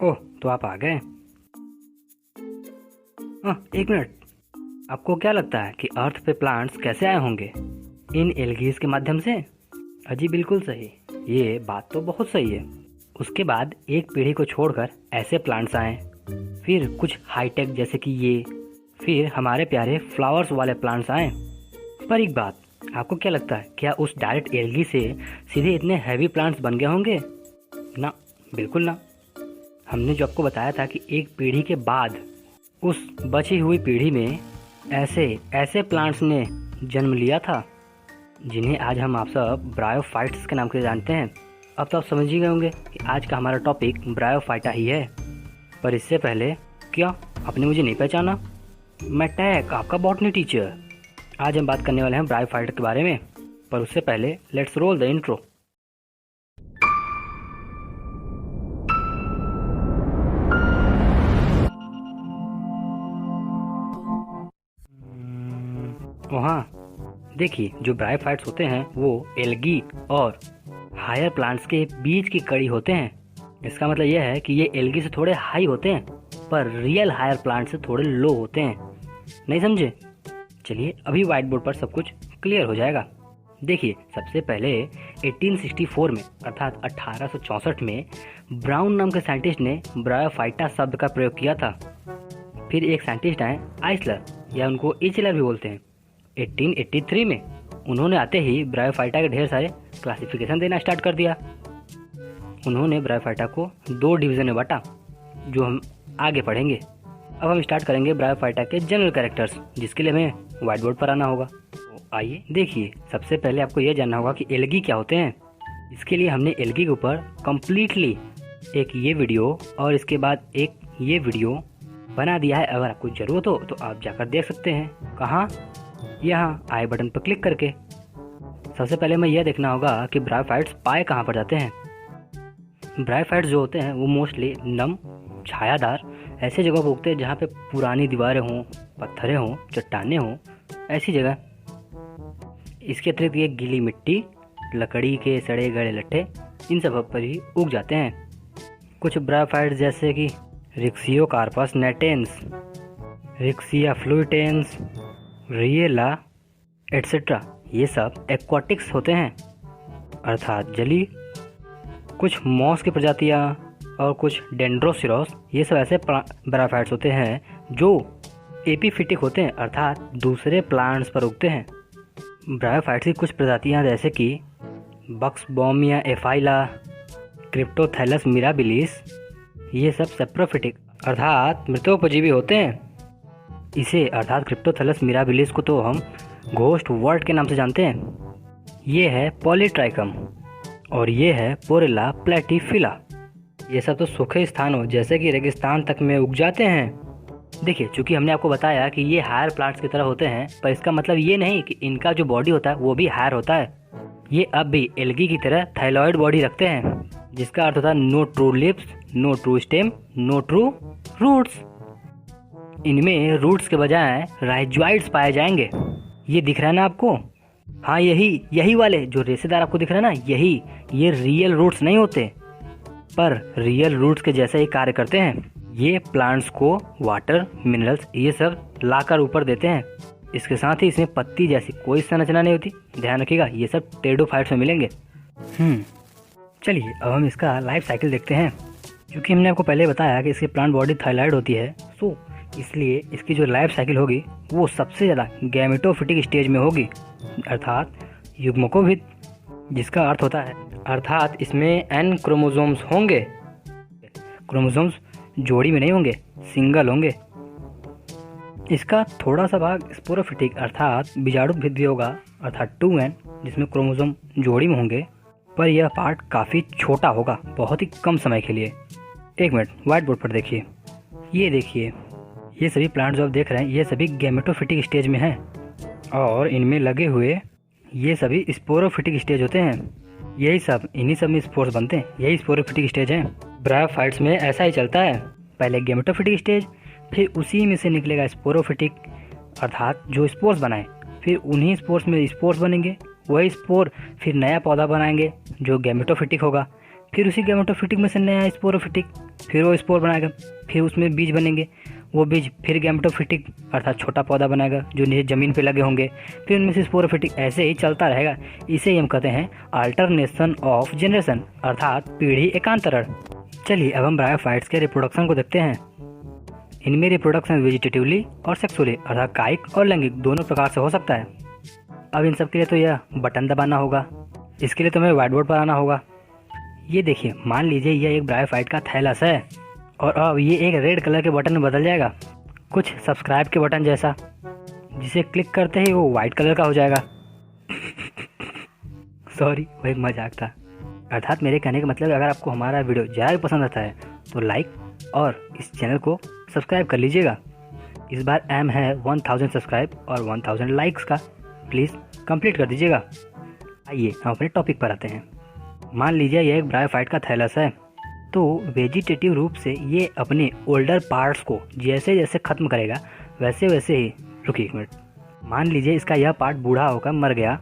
ओह, तो आप आ गए। एक मिनट। आपको क्या लगता है कि अर्थ पे प्लांट्स कैसे आए होंगे? इन एल्गीज के माध्यम से। अजी बिल्कुल सही। ये बात तो बहुत सही है। उसके बाद एक पीढ़ी को छोड़कर ऐसे प्लांट्स आए, फिर कुछ हाईटेक जैसे कि ये, फिर हमारे प्यारे फ्लावर्स वाले प्लांट्स आए। पर एक बात, आपको क्या लगता है, क्या उस डायरेक्ट एल्गी से सीधे इतने हैवी प्लांट्स बन गए होंगे? ना, बिल्कुल ना। हमने जो आपको बताया था कि एक पीढ़ी के बाद उस बची हुई पीढ़ी में ऐसे ऐसे प्लांट्स ने जन्म लिया था जिन्हें आज हम आप सब ब्रायोफाइट्स के नाम से जानते हैं। अब तो आप समझ ही गए होंगे कि आज का हमारा टॉपिक ब्रायोफाइटा ही है। पर इससे पहले, क्या आपने मुझे नहीं पहचाना? मैं टैक, आपका बॉटनी टीचर। आज हम बात करने वाले हैं ब्रायोफाइटा के बारे में, पर उससे पहले लेट्स रोल द इंट्रो। वहाँ देखिए, जो ब्रायोफाइट्स होते हैं वो एल्गी और हायर प्लांट्स के बीच की कड़ी होते हैं। इसका मतलब यह है कि ये एल्गी से थोड़े हाई होते हैं, पर रियल हायर प्लांट से थोड़े लो होते हैं। नहीं समझे? चलिए, अभी व्हाइट बोर्ड पर सब कुछ क्लियर हो जाएगा। देखिए, सबसे पहले 1864 में अर्थात 1864 में ब्राउन नाम के साइंटिस्ट ने ब्रायोफाइटा शब्द का प्रयोग किया था। फिर एक साइंटिस्ट आए, आइसलर, या उनको इचलर भी बोलते हैं। 1883 में उन्होंने आते ही ब्रायोफाइटा के ढेर सारे क्लासिफिकेशन देना स्टार्ट कर दिया। उन्होंने ब्रायोफाइटा को 2 डिवीजन में बांटा, जो हम आगे पढ़ेंगे। अब हम स्टार्ट करेंगे ब्रायोफाइटा के जनरल कैरेक्टर्स, जिसके लिए हमें व्हाइट बोर्ड पर आना होगा। तो आइए देखिए, सबसे पहले आपको यह जानना होगा कि एल्गी क्या होते हैं। इसके लिए हमने एल्गी के ऊपर कम्प्लीटली एक ये वीडियो और इसके बाद एक ये वीडियो बना दिया है। अगर आपको ज़रूरत हो तो आप जाकर देख सकते हैं। कहाँ? यहाँ आई बटन पर क्लिक करके। सबसे पहले हमें यह देखना होगा कि ब्रायोफाइट्स पाए कहाँ पर जाते हैं। ब्रायोफाइट्स जो होते हैं वो मोस्टली नम, छायादार ऐसे जगह पर उगते हैं जहाँ पे पुरानी दीवारें हों, पत्थरें हों, चट्टानें हों, ऐसी जगह। इसके अतिरिक्त ये गीली मिट्टी, लकड़ी के सड़े गले लट्ठे, इन सब पर ही उग जाते हैं। कुछ ब्रायोफाइट्स जैसे कि रिक्सियोकार्पस नेटेंस, रिक्सिया फ्लुइटेंस, रिएला एट्सेट्रा, ये सब एक्वाटिक्स होते हैं अर्थात जली। कुछ मॉस की प्रजातियाँ और कुछ डेंड्रोसिरोस, ये सब ऐसे ब्रायोफाइट्स होते हैं जो एपीफिटिक होते हैं अर्थात दूसरे प्लांट्स पर उगते हैं। ब्रायोफाइट्स की कुछ प्रजातियाँ जैसे कि बक्सबॉमिया एफाइला, क्रिप्टोथैलस मिराबिलिस, ये सब सेप्रोफिटिक अर्थात मृतोपजीवी होते हैं। इसे अर्थात क्रिप्टोथैलस मिराबिलिस को तो हम घोस्ट वर्ट के नाम से जानते हैं। ये है पॉलीट्राइकम और ये है पोरेला प्लेटिफिला। ये सब तो सूखे स्थानों जैसे कि रेगिस्तान तक में उग जाते हैं। देखिए, चूंकि हमने आपको बताया कि ये हायर प्लांट्स की तरह होते हैं, पर इसका मतलब ये नहीं कि इनका जो बॉडी होता है वो भी हायर होता है। ये अब भी एल्गी की तरह थाइलॉइड बॉडी रखते हैं, जिसका अर्थ होता है no true leaves, no true stem, no true roots. इनमें रूट्स के बजाय राइजोइड्स पाए जाएंगे। ये दिख रहा है ना आपको? हाँ, यही वाले जो रेशेदार आपको दिख रहा है ना, यही ये रियल रूट्स नहीं होते, पर रियल रूट्स के जैसे ही कार्य करते हैं। ये प्लांट्स को वाटर, मिनरल्स, ये सब लाकर ऊपर देते हैं। इसके साथ ही इसमें पत्ती जैसी कोई संरचना नहीं होती। ध्यान रखिएगा, ये सब टेरिडोफाइट्स में मिलेंगे। चलिए, अब हम इसका लाइफ साइकिल देखते हैं। क्योंकि हमने आपको पहले बताया कि इसकी प्लांट बॉडी थाइलॉइड होती है, सो इसलिए इसकी जो लाइफ साइकिल होगी वो सबसे ज़्यादा गैमेटोफिटिक स्टेज में होगी अर्थात युग्मकोभिद, जिसका अर्थ होता है अर्थात इसमें n क्रोमोसोम्स होंगे। क्रोमोसोम्स जोड़ी में नहीं होंगे, सिंगल होंगे। इसका थोड़ा सा भाग स्पोरोफिटिक अर्थात बीजाणुभिद भी होगा अर्थात 2n, जिसमें क्रोमोसोम जोड़ी में होंगे, पर यह पार्ट काफ़ी छोटा होगा, बहुत ही कम समय के लिए। एक मिनट, व्हाइट बोर्ड पर देखिए। ये देखिए, ये सभी प्लांट जो आप देख रहे हैं ये सभी गैमेटोफिटिक स्टेज में हैं और इनमें लगे हुए ये सभी स्पोरोफिटिक स्टेज होते हैं। यही सब, इन्हीं सब में स्पोर्स बनते हैं, यही स्पोरोफिटिक स्टेज हैं। ब्रायोफाइट्स में ऐसा ही चलता है, पहले गैमेटोफिटिक स्टेज, फिर उसी में से निकलेगा स्पोरोफिटिक अर्थात जो स्पोर्स बनाए, फिर उन्हीं स्पोर्स में स्पोर्स बनेंगे, वही स्पोर फिर नया पौधा बनाएंगे जो गैमेटोफिटिक होगा, फिर उसी गैमेटोफिटिक में से नया स्पोरोफिटिक, फिर वो स्पोर बनाएगा, फिर उसमें बीज बनेंगे, वो बीज फिर गैमेटोफिटिक अर्थात छोटा पौधा बनाएगा जो नीचे ज़मीन पे लगे होंगे, फिर उनमें से स्पोरोफिटिक, ऐसे ही चलता रहेगा। इसे हम कहते हैं अल्टरनेशन ऑफ जनरेशन अर्थात पीढ़ी एकांतरण। चलिए अब हम ब्रायोफाइट्स के रिप्रोडक्शन को देखते हैं। इनमें रिप्रोडक्शन वेजिटेटिवली और सेक्सुअली अर्थात कायिक और लैंगिक दोनों प्रकार से हो सकता है। अब इन सब के लिए तो यह बटन दबाना होगा, इसके लिए तो हमें व्हाइट बोर्ड पर आना होगा। ये देखिए, मान लीजिए यह एक ब्रायोफाइट का थैलस है और अब ये एक रेड कलर के बटन में बदल जाएगा, कुछ सब्सक्राइब के बटन जैसा, जिसे क्लिक करते ही वो व्हाइट कलर का हो जाएगा। सॉरी, वो एक मजाक था। अर्थात मेरे कहने का मतलब अगर आपको हमारा वीडियो ज़्यादा पसंद आता है तो लाइक और इस चैनल को सब्सक्राइब कर लीजिएगा। इस बार एम है 1000 सब्सक्राइब और 1000 लाइक्स का, प्लीज़ कंप्लीट कर दीजिएगा। आइए हम अपने टॉपिक पर आते हैं। मान लीजिए यह एक ब्रायोफाइट का थैलस है, तो वेजिटेटिव रूप से ये अपने ओल्डर पार्ट्स को जैसे जैसे ख़त्म करेगा वैसे वैसे ही, रुकिए एक मिनट, मान लीजिए इसका यह पार्ट बूढ़ा होकर मर गया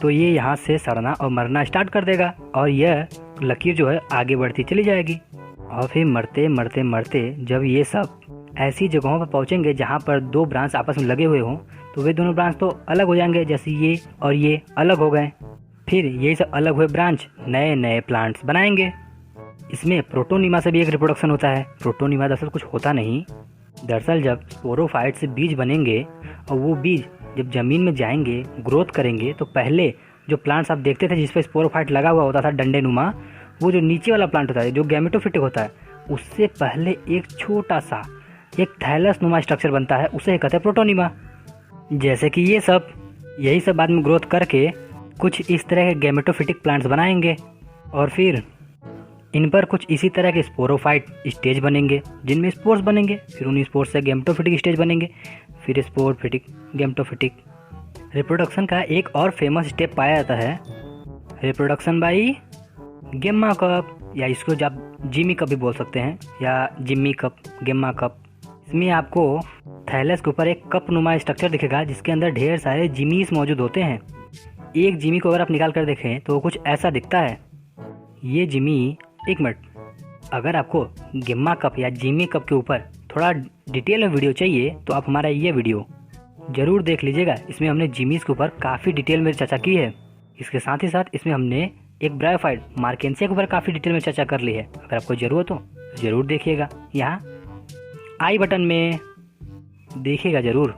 तो ये यहाँ से सड़ना और मरना स्टार्ट कर देगा और यह लकीर जो है आगे बढ़ती चली जाएगी। और फिर मरते मरते मरते जब ये सब ऐसी जगहों पर पहुँचेंगे जहाँ पर दो ब्रांच आपस में लगे हुए हों तो वे दोनों ब्रांच तो अलग हो जाएंगे, जैसे ये और ये अलग हो गए। फिर यही सब अलग हुए ब्रांच नए नए प्लांट्स बनाएंगे। इसमें प्रोटोनिमा से भी एक रिप्रोडक्शन होता है। प्रोटोनिमा दरअसल कुछ होता नहीं, दरअसल जब स्पोरोफाइट से बीज बनेंगे और वो बीज जब ज़मीन में जाएंगे ग्रोथ करेंगे तो पहले जो प्लांट्स आप देखते थे जिस पर स्पोरोफाइट लगा हुआ होता था डंडे नुमा, वो जो नीचे वाला प्लांट होता है जो गैमेटोफिटिक होता है, उससे पहले एक छोटा सा एक थैलस नुमा स्ट्रक्चर बनता है, उसे कहते हैं प्रोटोनिमा। जैसे कि ये सब यही सब बाद में ग्रोथ करके कुछ इस तरह के गैमेटोफिटिक प्लांट्स बनाएंगे और फिर इन पर कुछ इसी तरह के स्पोरोफाइट स्टेज बनेंगे जिनमें स्पोर्स बनेंगे, फिर उन स्पोर्स से गैमेटोफिटिक स्टेज बनेंगे, फिर स्पोरफिटिक, गैमेटोफिटिक। रिप्रोडक्शन का एक और फेमस स्टेप पाया जाता है, रिप्रोडक्शन बाई गेम्मा कप, या इसको आप जिमी कप भी बोल सकते हैं या जिम्मी कप, गेम्मा कप। इसमें आपको थैलस के ऊपर एक कप नुमा स्ट्रक्चर दिखेगा जिसके अंदर ढेर सारे जिमीज मौजूद होते हैं। एक जिमी को अगर आप निकाल कर देखें तो वो कुछ ऐसा दिखता है। ये जिमी, एक मिनट, अगर आपको गेम्मा कप या जिमी कप के ऊपर थोड़ा डिटेल में वीडियो चाहिए तो आप हमारा ये वीडियो ज़रूर देख लीजिएगा। इसमें हमने जिमीज के ऊपर काफ़ी डिटेल में चर्चा की है। इसके साथ ही साथ इसमें हमने एक ब्रायोफाइट मार्केंसिया के ऊपर काफ़ी डिटेल में चर्चा कर ली है। अगर आपको ज़रूरत हो ज़रूर देखिएगा, यहाँ आई बटन में देखिएगा ज़रूर,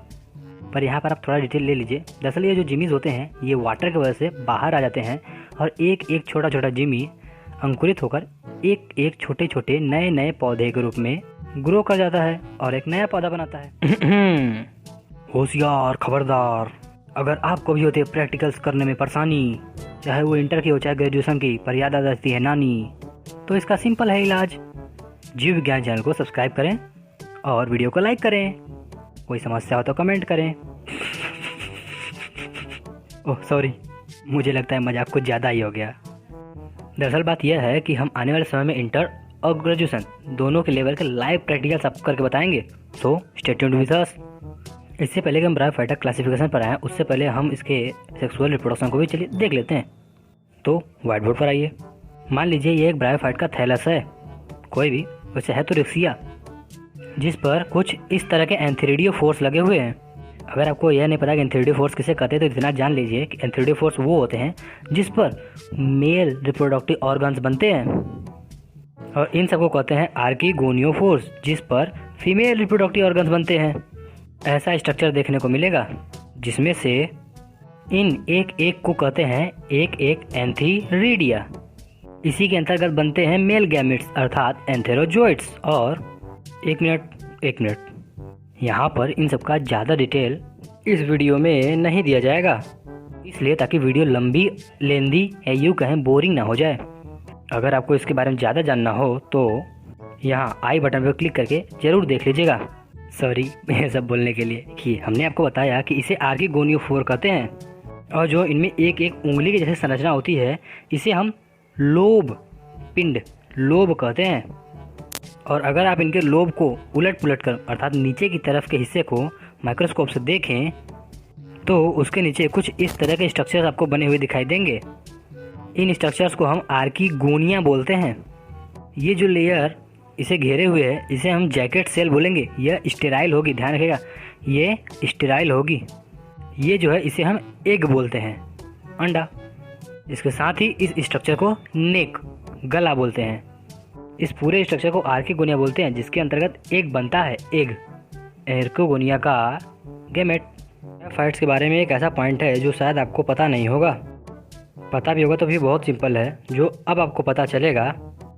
पर यहाँ पर आप थोड़ा डिटेल ले लीजिए। दरअसल ये जो जिमीज होते हैं ये वाटर की वजह से बाहर आ जाते हैं और एक एक छोटा छोटा जिमी अंकुरित होकर एक एक छोटे छोटे नए नए पौधे के रूप में ग्रो कर जाता है और एक नया पौधा बनाता है। होशियार, खबरदार, अगर आपको भी होती है प्रैक्टिकल्स करने में परेशानी, चाहे वो इंटर की हो चाहे ग्रेजुएशन की, पर याद आ जाती है नानी, तो इसका सिंपल है इलाज। जीव विज्ञान चैनल को सब्सक्राइब करें और वीडियो को लाइक करें। कोई समस्या हो तो कमेंट करें। ओह सॉरी, मुझे लगता है मजाक कुछ ज़्यादा ही हो गया। दरअसल बात यह है कि हम आने वाले समय में इंटर और ग्रेजुएशन दोनों के लेवल के लाइव प्रैक्टिकल्स आपको करके बताएंगे, so stay tuned with us. इससे पहले कि हम ब्रायोफाइटा क्लासिफिकेशन पर आएँ उससे पहले हम इसके सेक्सुअल रिप्रोडक्शन को भी चलिए देख लेते हैं। तो व्हाइट बोर्ड पर आइए। मान लीजिए ये एक ब्रायोफाइट का थैलस है, कोई भी, वैसे है तो रिक्सिया, जिस पर कुछ इस तरह के एंथेरिडियो फोर्स लगे हुए हैं। अगर आपको यह नहीं पता कि एंथेरिडियो फोर्स किसे कहते हैं तो इतना जान लीजिए कि एंथेरिडियो फोर्स वो होते हैं जिस पर मेल रिप्रोडक्टिव ऑर्गन्स बनते हैं और इन सबको कहते हैं आर्कीगोनियो फोर्स जिस पर फीमेल रिप्रोडक्टिव ऑर्गन्स बनते हैं। ऐसा स्ट्रक्चर देखने को मिलेगा जिसमें से इन एक एक को कहते हैं एक एक एंथेरिडिया। इसी के अंतर्गत बनते हैं मेल गैमेट्स अर्थात एंथेरोजोइड्स। और एक मिनट, यहाँ पर इन सब का ज़्यादा डिटेल इस वीडियो में नहीं दिया जाएगा, इसलिए ताकि वीडियो लंबी, लेंदी या यूँ कहें बोरिंग ना हो जाए। अगर आपको इसके बारे में ज़्यादा जानना हो तो यहाँ आई बटन पर क्लिक करके ज़रूर देख लीजिएगा। सॉरी ये सब बोलने के लिए कि हमने आपको बताया कि इसे आर्कीगोनियो फोर कहते हैं और जो इनमें एक एक उंगली की जैसे संरचना होती है इसे हम लोब पिंड, लोब कहते हैं। और अगर आप इनके लोब को उलट पुलट कर अर्थात नीचे की तरफ के हिस्से को माइक्रोस्कोप से देखें तो उसके नीचे कुछ इस तरह के स्ट्रक्चर्स आपको बने हुए दिखाई देंगे। इन स्ट्रक्चर्स को हम आर्कीगोनिया बोलते हैं। ये जो लेयर इसे घेरे हुए है इसे हम जैकेट सेल बोलेंगे। यह स्टेराइल होगी, ध्यान रखिएगा, ये स्टेराइल होगी। ये जो है इसे हम एग बोलते हैं, अंडा। इसके साथ ही इस स्ट्रक्चर को नेक, गला बोलते हैं। इस पूरे स्ट्रक्चर को आर्कीगोनिया बोलते हैं, जिसके अंतर्गत एग बनता है, एग, आर्कीगोनिया का गैमेट। ब्रायोफाइट्स के बारे में एक ऐसा पॉइंट है जो शायद आपको पता नहीं होगा, पता भी होगा तो भी बहुत सिंपल है। जो अब आपको पता चलेगा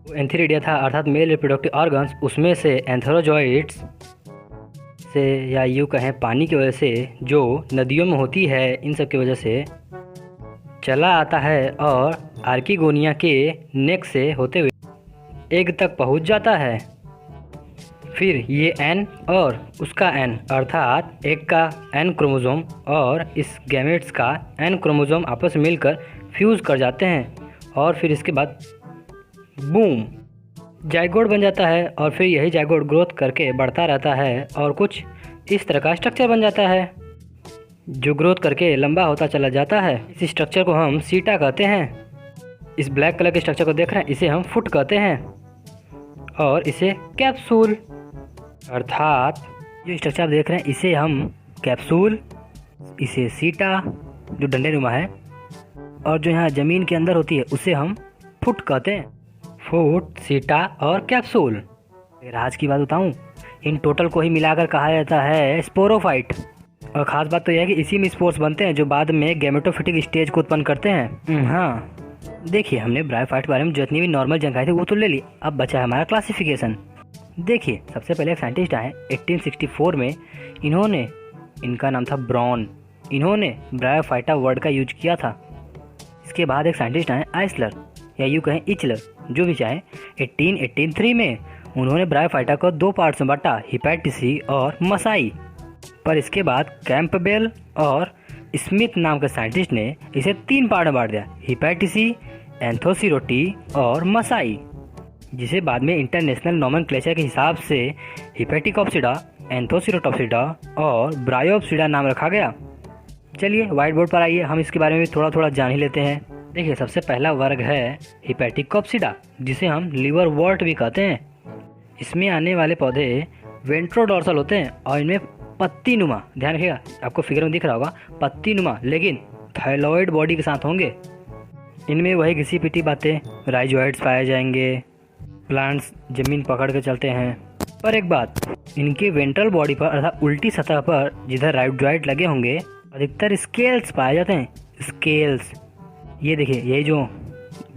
वो एंथीरिडिया था, अर्थात मेल रिप्रोडक्टिव ऑर्गन्स। उसमें से एंथेरोजॉइड्स से, या यूँ कहें पानी की वजह से जो नदियों में होती है, इन सब की वजह से चला आता है और आर्कीगोनिया के नेक से होते हुए एग तक पहुंच जाता है। फिर ये एन और उसका एन, अर्थात एग का एन क्रोमोसोम और इस गैमेट्स का एन क्रोमोसोम आपस में मिलकर फ्यूज़ कर जाते हैं और फिर इसके बाद बूम, जाइगोट बन जाता है। और फिर यही जाइगोट ग्रोथ करके बढ़ता रहता है और कुछ इस तरह का स्ट्रक्चर बन जाता है जो ग्रोथ करके लंबा होता चला जाता है। इस स्ट्रक्चर को हम सीटा कहते हैं। इस ब्लैक कलर के स्ट्रक्चर को देख रहे हैं, इसे हम फुट कहते हैं और इसे कैप्सूल, अर्थात जो स्ट्रक्चर आप देख रहे हैं इसे हम कैप्सूल, इसे सीटा जो डंडे नुमा है, और जो यहाँ ज़मीन के अंदर होती है उसे हम फुट कहते हैं। फुट, सीटा और कैप्सूल। फिर आज की बात बताऊँ, इन टोटल को ही मिलाकर कहा जाता है स्पोरोफाइट। और ख़ास बात तो यह है कि इसी में स्पोर्स बनते हैं जो बाद में गैमेटोफिटिक स्टेज को उत्पन्न करते हैं। हाँ, देखिए हमने ब्रायोफाइट के बारे में जितनी भी नॉर्मल जानकारी थी वो तो ले ली। अब बचा है हमारा क्लासिफिकेशन। देखिए सबसे पहले एक साइंटिस्ट आए 1864 में, इनका नाम था ब्राउन। इन्होंने ब्रायोफाइटा वर्ड का यूज किया था। इसके बाद एक साइंटिस्ट आए आइसलर, या यूँ कहें इचलर, जो भी चाहे। 1883 में उन्होंने ब्रायोफाइटा को 2 पार्ट्स में बांटा, हिपैटिसी और मसाई। पर इसके बाद कैंपबेल और स्मिथ नाम के साइंटिस्ट ने इसे 3 पार्ट में बांट दिया, हिपैटिसी, एंथोसिरोटी और मसाई, जिसे बाद में इंटरनेशनल नोमेनक्लेचर के हिसाब से हिपैटिकोप्सिडा, एंथोसिरोटोप्सिडा और ब्रायोप्सिडा नाम रखा गया। चलिए व्हाइट बोर्ड पर आइए, हम इसके बारे में थोड़ा थोड़ा जान ही लेते हैं। देखिए सबसे पहला वर्ग है हिपैटिकोप्सिडा, जिसे हम लिवर वर्ट भी कहते हैं। इसमें आने वाले पौधे वेंट्रोडोर्सल होते हैं और इनमें पत्ती नुमा, ध्यान रखिएगा, आपको फिगर में दिख रहा होगा पत्ती नुमा, लेकिन थायलॉइड बॉडी के साथ होंगे। इनमें वही घिसी पिटी बातें, राइजोइड्स पाए जाएंगे, प्लांट्स जमीन पकड़ के चलते हैं। पर एक बात, इनके वेंट्रल बॉडी पर अर्थात उल्टी सतह पर जिधर राइजोइड लगे होंगे अधिकतर स्केल्स पाए जाते हैं। स्केल्स, ये देखिए, यही जो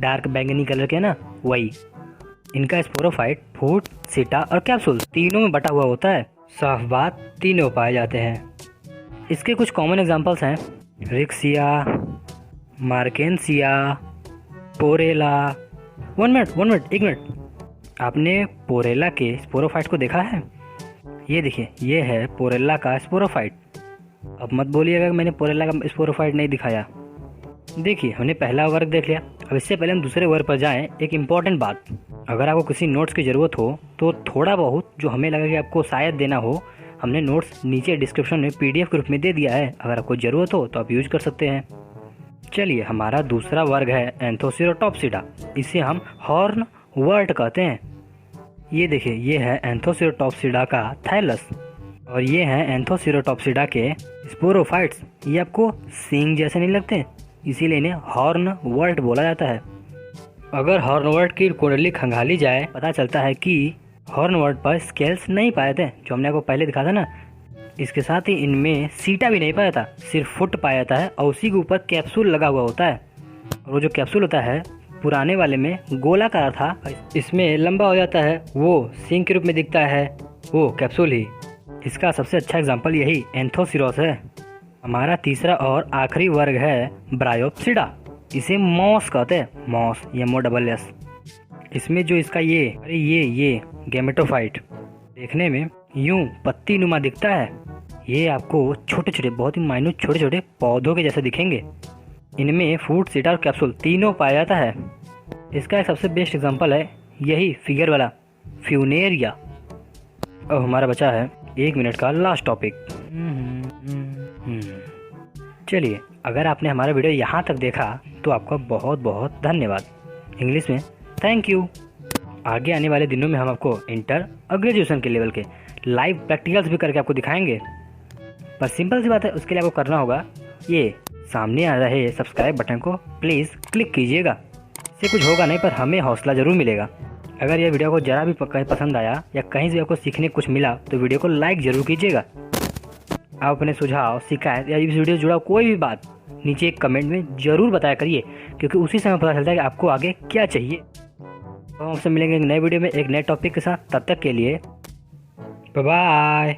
डार्क बैंगनी कलर के ना, वही। इनका स्पोरोफाइट फूट, सीटा और कैप्सूल तीनों में बटा हुआ होता है। साफ बात, तीनों पाए जाते हैं। इसके कुछ कॉमन एग्जांपल्स हैं, रिक्सिया, मार्केंसिया, पोरेला। एक मिनट, आपने पोरेला के स्पोरोफाइट को देखा है? ये देखिए, ये है पोरेला का स्पोरोफाइट। अब मत बोलिएगा मैंने पोरेला का स्पोरोफाइट नहीं दिखाया। देखिए हमने पहला वर्ग देख लिया। अब इससे पहले हम दूसरे वर्ग पर जाएं, एक इम्पॉर्टेंट बात, अगर आपको किसी नोट्स की ज़रूरत हो तो थोड़ा बहुत जो हमें लगा कि आपको शायद देना हो, हमने नोट्स नीचे डिस्क्रिप्शन में PDF के रूप में दे दिया है। अगर आपको ज़रूरत हो तो आप यूज कर सकते हैं। चलिए, हमारा दूसरा वर्ग है एंथोसिरोटोप्सिडा, इसे हम हॉर्न वर्ट कहते हैं। ये देखिए, ये है एंथोसिरोटोप्सिडा का थैलस और ये हैं एंथोसिरोटोप्सिडा के स्पोरोफाइट्स। ये आपको सींग जैसे नहीं लगते, इसीलिए इन्हें हॉर्न वर्ट बोला जाता है। अगर हॉर्न वर्ट की कुंडली खंगाली जाए, पता चलता है कि हॉर्न वर्ट पर स्केल्स नहीं पाए थे, जो हमने आपको पहले दिखा था ना। इसके साथ ही इनमें सीटा भी नहीं पाया था, सिर्फ फुट पाया जाता है और उसी के ऊपर कैप्सूल लगा हुआ होता है। और वो जो कैप्सूल होता है पुराने वाले में गोलाकार था, इसमें लंबा हो जाता है, वो सींग के रूप में दिखता है, वो कैप्सूल ही। इसका सबसे अच्छा एग्जाम्पल यही एंथोसिरोस है। हमारा तीसरा और आखिरी वर्ग है ब्रायोप्सिडा, इसे मॉस कहते हैं, मॉस, MOSS। इसमें जो इसका ये गैमेटोफाइट देखने में यूं पत्ती नुमा दिखता है। ये आपको छोटे छोटे, बहुत ही माइन्यूट छोटे छोटे पौधों के जैसे दिखेंगे। इनमें फूट, सीटा और कैप्सूल तीनों पाया जाता है। इसका एक सबसे बेस्ट एग्जांपल है यही फिगर वाला फ्यूनेरिया। अब हमारा बचा है 1 मिनट का लास्ट टॉपिक। चलिए, अगर आपने हमारा वीडियो यहाँ तक देखा तो आपका बहुत बहुत धन्यवाद। इंग्लिश में थैंक यू। आगे आने वाले दिनों में हम आपको इंटर और ग्रेजुएशन के लेवल के लाइव प्रैक्टिकल्स भी करके आपको दिखाएंगे। पर सिंपल सी बात है, उसके लिए आपको करना होगा ये सामने आ रहे सब्सक्राइब बटन को प्लीज़ क्लिक कीजिएगा। इससे कुछ होगा नहीं, पर हमें हौसला ज़रूर मिलेगा। अगर यह वीडियो को ज़रा भी कहीं पसंद आया या कहीं से आपको सीखने कुछ मिला तो वीडियो को लाइक ज़रूर कीजिएगा। आप अपने सुझाव, शिकायत या इस वीडियो से जुड़ा कोई भी बात नीचे एक कमेंट में ज़रूर बताया करिए, क्योंकि उसी समय पता चलता है कि आपको आगे क्या चाहिए। तो हम आपसे मिलेंगे एक नए वीडियो में एक नए टॉपिक के साथ। तब तक के लिए बाय बाय।